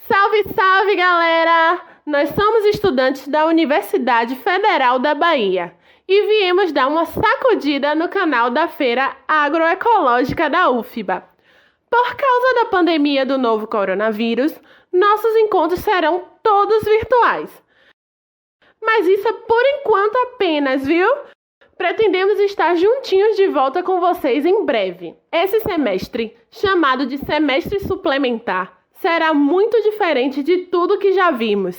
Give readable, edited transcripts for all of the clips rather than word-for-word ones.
Salve, salve, galera! Nós somos estudantes da Universidade Federal da Bahia e viemos dar uma sacudida no canal da Feira Agroecológica da UFBA. Por causa da pandemia do novo coronavírus, nossos encontros serão todos virtuais. Mas isso é por enquanto apenas, viu? Pretendemos estar juntinhos de volta com vocês em breve. Esse semestre, chamado de semestre suplementar, será muito diferente de tudo que já vimos.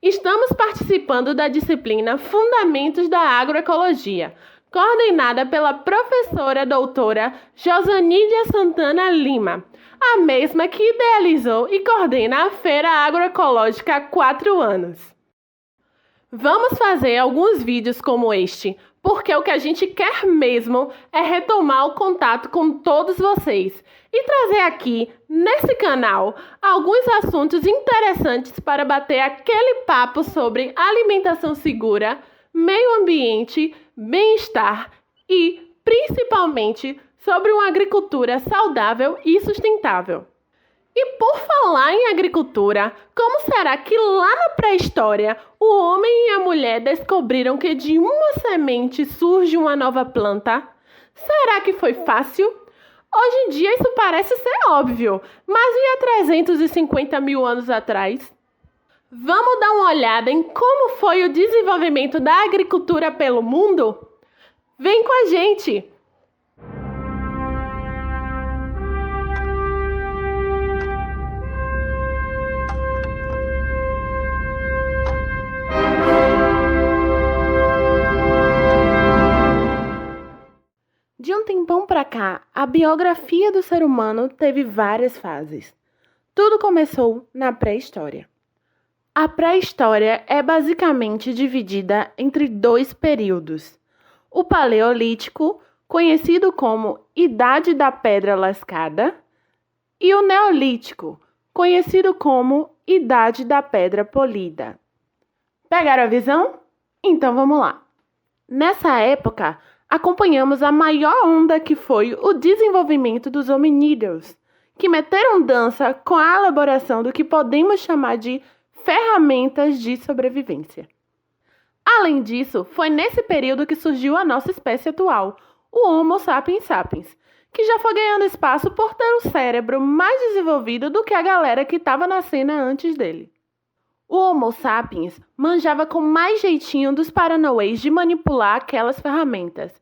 Estamos participando da disciplina Fundamentos da Agroecologia, coordenada pela professora doutora Josanídia Santana Lima, a mesma que idealizou e coordena a Feira Agroecológica há 4 anos. Vamos fazer alguns vídeos como este, porque o que a gente quer mesmo é retomar o contato com todos vocês e trazer aqui, nesse canal, alguns assuntos interessantes para bater aquele papo sobre alimentação segura, meio ambiente, bem-estar e, principalmente, sobre uma agricultura saudável e sustentável. E por falar em agricultura, como será que lá na pré-história o homem e a mulher descobriram que de uma semente surge uma nova planta? Será que foi fácil? Hoje em dia isso parece ser óbvio, mas e há 350 mil anos atrás? Vamos dar uma olhada em como foi o desenvolvimento da agricultura pelo mundo? Vem com a gente! De um tempão para cá, a biografia do ser humano teve várias fases. Tudo começou na pré-história. A pré-história é basicamente dividida entre 2 períodos. O Paleolítico, conhecido como Idade da Pedra Lascada, e o Neolítico, conhecido como Idade da Pedra Polida. Pegaram a visão? Então vamos lá. Nessa época, acompanhamos a maior onda que foi o desenvolvimento dos hominídeos, que meteram dança com a elaboração do que podemos chamar de ferramentas de sobrevivência. Além disso, foi nesse período que surgiu a nossa espécie atual, o Homo sapiens sapiens, que já foi ganhando espaço por ter um cérebro mais desenvolvido do que a galera que estava na cena antes dele. O Homo sapiens manjava com mais jeitinho dos paranauês de manipular aquelas ferramentas,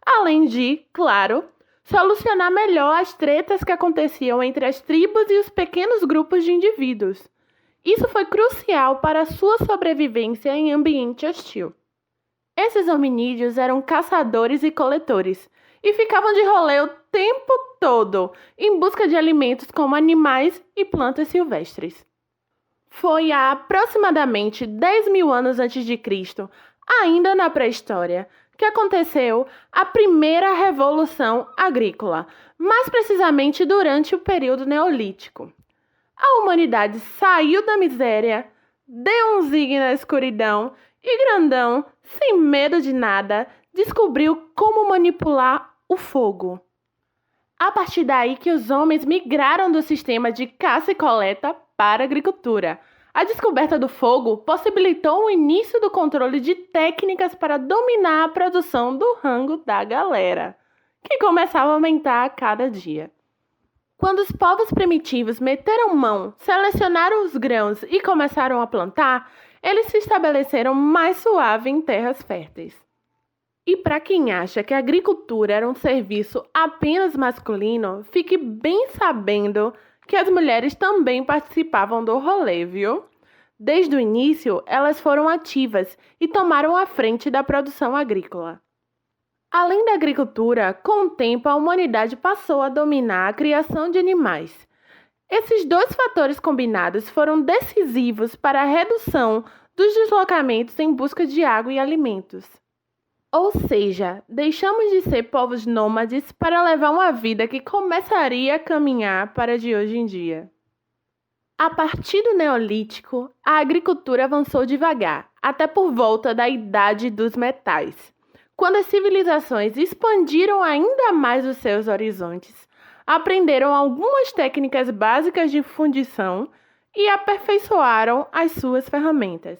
além de, claro, solucionar melhor as tretas que aconteciam entre as tribos e os pequenos grupos de indivíduos. Isso foi crucial para a sua sobrevivência em ambiente hostil. Esses hominídeos eram caçadores e coletores, e ficavam de rolê o tempo todo, em busca de alimentos como animais e plantas silvestres. Foi há aproximadamente 10 mil anos antes de Cristo, ainda na pré-história, que aconteceu a primeira revolução agrícola, mais precisamente durante o período neolítico. A humanidade saiu da miséria, deu um zigue na escuridão e grandão, sem medo de nada, descobriu como manipular o fogo. A partir daí que os homens migraram do sistema de caça e coleta para a agricultura. A descoberta do fogo possibilitou o início do controle de técnicas para dominar a produção do rango da galera, que começava a aumentar a cada dia. Quando os povos primitivos meteram mão, selecionaram os grãos e começaram a plantar, eles se estabeleceram mais suave em terras férteis. E para quem acha que a agricultura era um serviço apenas masculino, fique bem sabendo que as mulheres também participavam do rolê, viu? Desde o início, elas foram ativas e tomaram a frente da produção agrícola. Além da agricultura, com o tempo a humanidade passou a dominar a criação de animais. Esses 2 fatores combinados foram decisivos para a redução dos deslocamentos em busca de água e alimentos. Ou seja, deixamos de ser povos nômades para levar uma vida que começaria a caminhar para a de hoje em dia. A partir do Neolítico, a agricultura avançou devagar, até por volta da Idade dos Metais, quando as civilizações expandiram ainda mais os seus horizontes, aprenderam algumas técnicas básicas de fundição e aperfeiçoaram as suas ferramentas.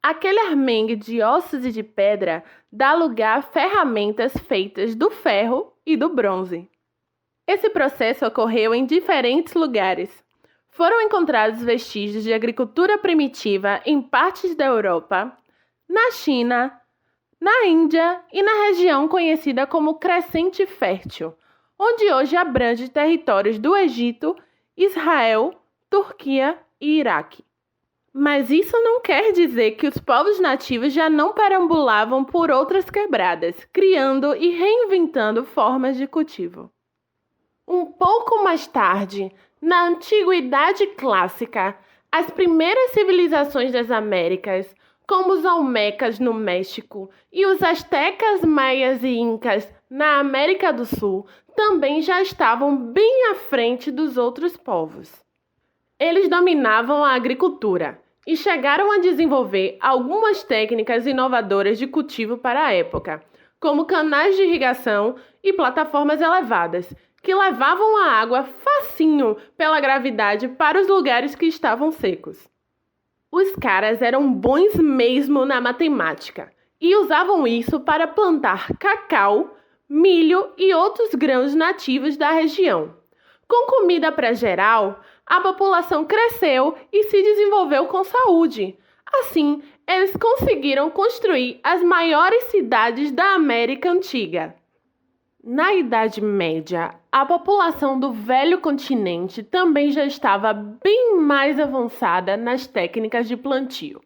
Aquele armengue de ossos e de pedra dá lugar a ferramentas feitas do ferro e do bronze. Esse processo ocorreu em diferentes lugares. Foram encontrados vestígios de agricultura primitiva em partes da Europa, na China, na Índia e na região conhecida como Crescente Fértil, onde hoje abrange territórios do Egito, Israel, Turquia e Iraque. Mas isso não quer dizer que os povos nativos já não perambulavam por outras quebradas, criando e reinventando formas de cultivo. Um pouco mais tarde, na Antiguidade Clássica, as primeiras civilizações das Américas, como os Olmecas no México e os Astecas, Maias e Incas na América do Sul, também já estavam bem à frente dos outros povos. Eles dominavam a agricultura e chegaram a desenvolver algumas técnicas inovadoras de cultivo para a época, como canais de irrigação e plataformas elevadas, que levavam a água facinho pela gravidade para os lugares que estavam secos. Os caras eram bons mesmo na matemática e usavam isso para plantar cacau, milho e outros grãos nativos da região. Com comida para geral, a população cresceu e se desenvolveu com saúde. Assim, eles conseguiram construir as maiores cidades da América Antiga. Na Idade Média, a população do velho continente também já estava bem mais avançada nas técnicas de plantio.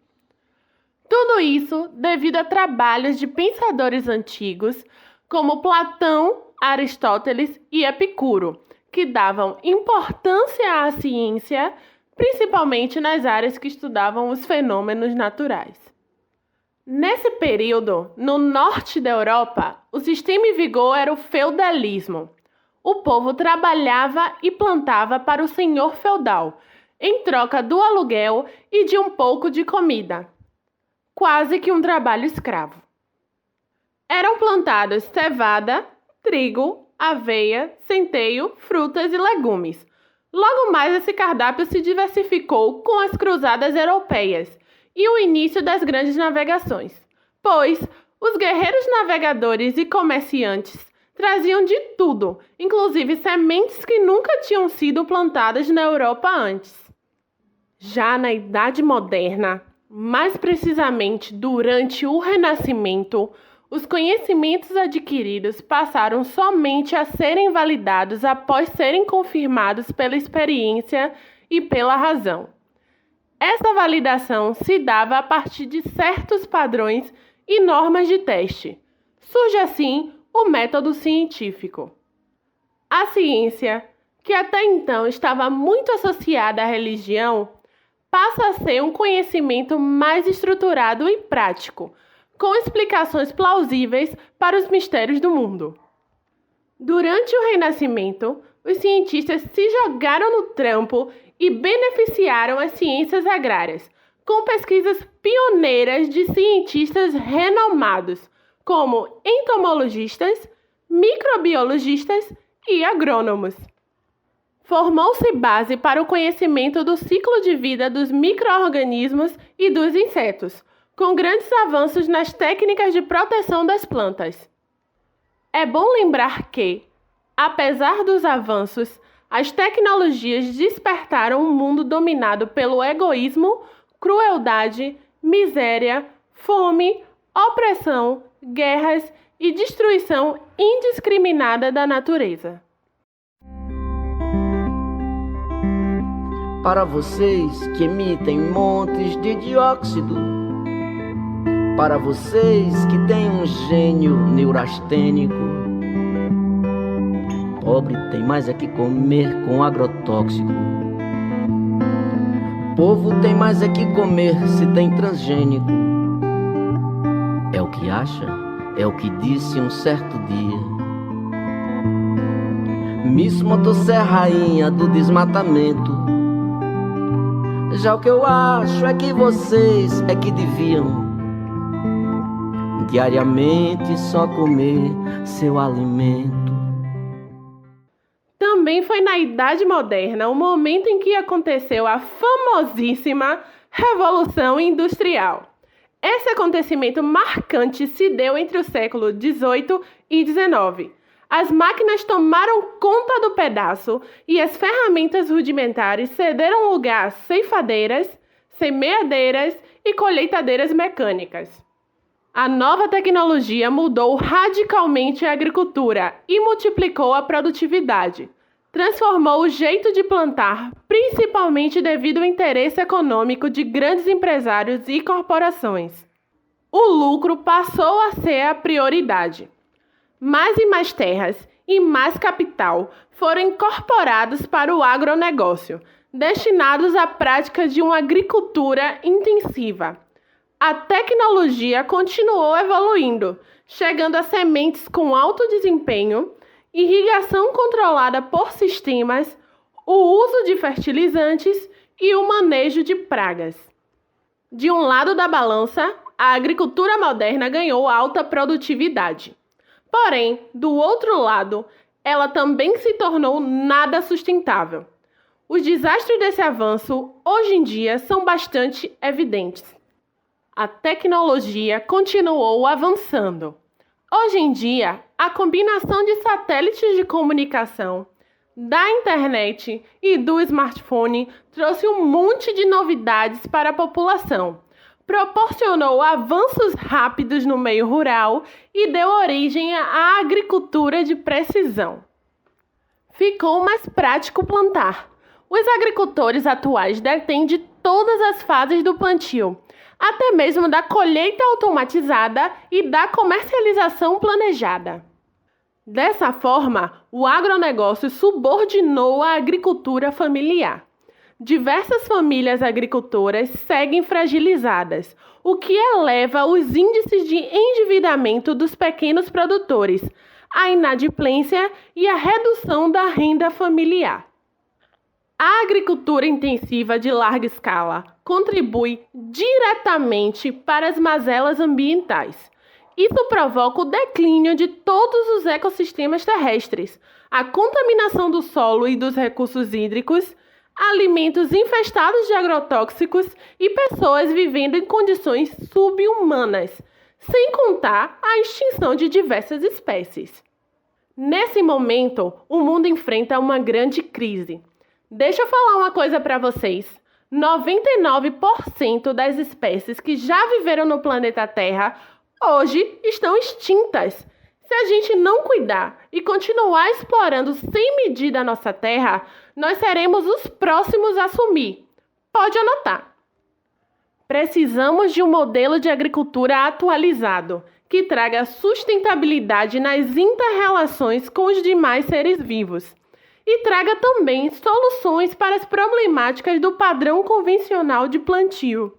Tudo isso devido a trabalhos de pensadores antigos como Platão, Aristóteles e Epicuro, que davam importância à ciência, principalmente nas áreas que estudavam os fenômenos naturais. Nesse período, no norte da Europa, o sistema em vigor era o feudalismo. O povo trabalhava e plantava para o senhor feudal, em troca do aluguel e de um pouco de comida. Quase que um trabalho escravo. Eram plantados cevada, trigo, aveia, centeio, frutas e legumes. Logo mais esse cardápio se diversificou com as cruzadas europeias e o início das grandes navegações, pois os guerreiros navegadores e comerciantes traziam de tudo, inclusive sementes que nunca tinham sido plantadas na Europa antes. Já na Idade Moderna, mais precisamente durante o Renascimento, os conhecimentos adquiridos passaram somente a serem validados após serem confirmados pela experiência e pela razão. Essa validação se dava a partir de certos padrões e normas de teste. Surge assim o método científico. A ciência, que até então estava muito associada à religião, passa a ser um conhecimento mais estruturado e prático, com explicações plausíveis para os mistérios do mundo. Durante o Renascimento, os cientistas se jogaram no trampo e beneficiaram as ciências agrárias, com pesquisas pioneiras de cientistas renomados, como entomologistas, microbiologistas e agrônomos. Formou-se base para o conhecimento do ciclo de vida dos micro-organismos e dos insetos, com grandes avanços nas técnicas de proteção das plantas. É bom lembrar que, apesar dos avanços, as tecnologias despertaram um mundo dominado pelo egoísmo, crueldade, miséria, fome, opressão, guerras e destruição indiscriminada da natureza. Para vocês que emitem montes de dióxido, para vocês que têm um gênio neurastênico, pobre tem mais é que comer com agrotóxico. Povo tem mais é que comer se tem transgênico. É o que acha, é o que disse um certo dia Miss Motosserra, rainha do desmatamento. Já o que eu acho é que vocês é que deviam diariamente só comer seu alimento. também foi na Idade Moderna, o momento em que aconteceu a famosíssima Revolução Industrial. Esse acontecimento marcante se deu entre o século XVIII e XIX. As máquinas tomaram conta do pedaço e as ferramentas rudimentares cederam lugar a ceifadeiras, semeadeiras e colheitadeiras mecânicas. A nova tecnologia mudou radicalmente a agricultura e multiplicou a produtividade. Transformou o jeito de plantar, principalmente devido ao interesse econômico de grandes empresários e corporações. O lucro passou a ser a prioridade. Mais e mais terras e mais capital foram incorporados para o agronegócio, destinados à prática de uma agricultura intensiva. A tecnologia continuou evoluindo, chegando a sementes com alto desempenho, irrigação controlada por sistemas, o uso de fertilizantes e o manejo de pragas. De um lado da balança, a agricultura moderna ganhou alta produtividade. Porém, do outro lado, ela também se tornou nada sustentável. Os desastres desse avanço, hoje em dia, são bastante evidentes. A tecnologia continuou avançando. Hoje em dia, a combinação de satélites de comunicação, da internet e do smartphone trouxe um monte de novidades para a população, proporcionou avanços rápidos no meio rural e deu origem à agricultura de precisão. Ficou mais prático plantar. Os agricultores atuais detêm de todas as fases do plantio, até mesmo da colheita automatizada e da comercialização planejada. Dessa forma, o agronegócio subordinou a agricultura familiar. Diversas famílias agricultoras seguem fragilizadas, o que eleva os índices de endividamento dos pequenos produtores, a inadimplência e a redução da renda familiar. A agricultura intensiva de larga escala contribui diretamente para as mazelas ambientais. Isso provoca o declínio de todos os ecossistemas terrestres, a contaminação do solo e dos recursos hídricos, alimentos infestados de agrotóxicos e pessoas vivendo em condições subhumanas, sem contar a extinção de diversas espécies. Nesse momento, o mundo enfrenta uma grande crise. Deixa eu falar uma coisa para vocês. 99% das espécies que já viveram no planeta Terra hoje estão extintas. Se a gente não cuidar e continuar explorando sem medida a nossa terra, nós seremos os próximos a sumir. Pode anotar. Precisamos de um modelo de agricultura atualizado, que traga sustentabilidade nas inter-relações com os demais seres vivos. E traga também soluções para as problemáticas do padrão convencional de plantio.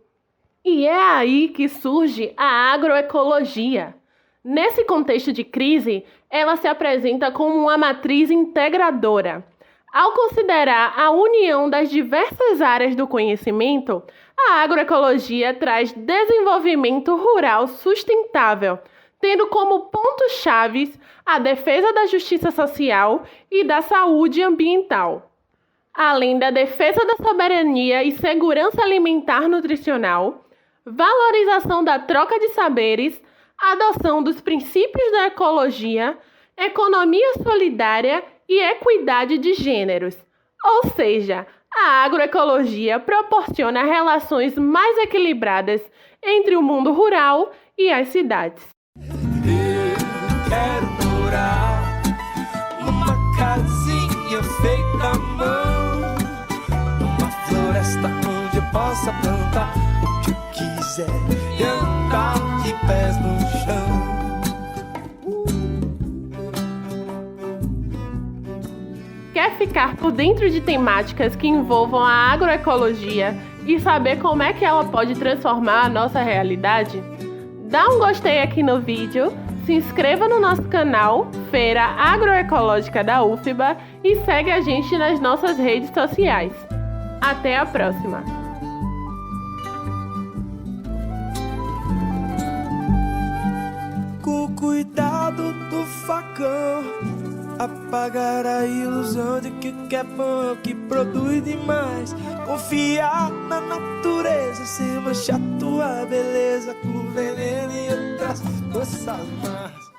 E é aí que surge a agroecologia. Nesse contexto de crise, ela se apresenta como uma matriz integradora. Ao considerar a união das diversas áreas do conhecimento, a agroecologia traz desenvolvimento rural sustentável, tendo como pontos-chave a defesa da justiça social e da saúde ambiental, além da defesa da soberania e segurança alimentar nutricional, valorização da troca de saberes, adoção dos princípios da ecologia, economia solidária e equidade de gêneros. Ou seja, a agroecologia proporciona relações mais equilibradas entre o mundo rural e as cidades. Eu quero morar numa casinha feita à mão, numa floresta onde eu possa plantar o que eu quiser e andar de pés no chão. Quer ficar por dentro de temáticas que envolvam a agroecologia e saber como é que ela pode transformar a nossa realidade? Dá um gostei aqui no vídeo, se inscreva no nosso canal Feira Agroecológica da UFBA e segue a gente nas nossas redes sociais. Até a próxima! Com cuidado do facão, apagar a ilusão de que o que é bom é o que produz demais. Confiar na natureza sem manchar tua beleza com veneno e outras forças más.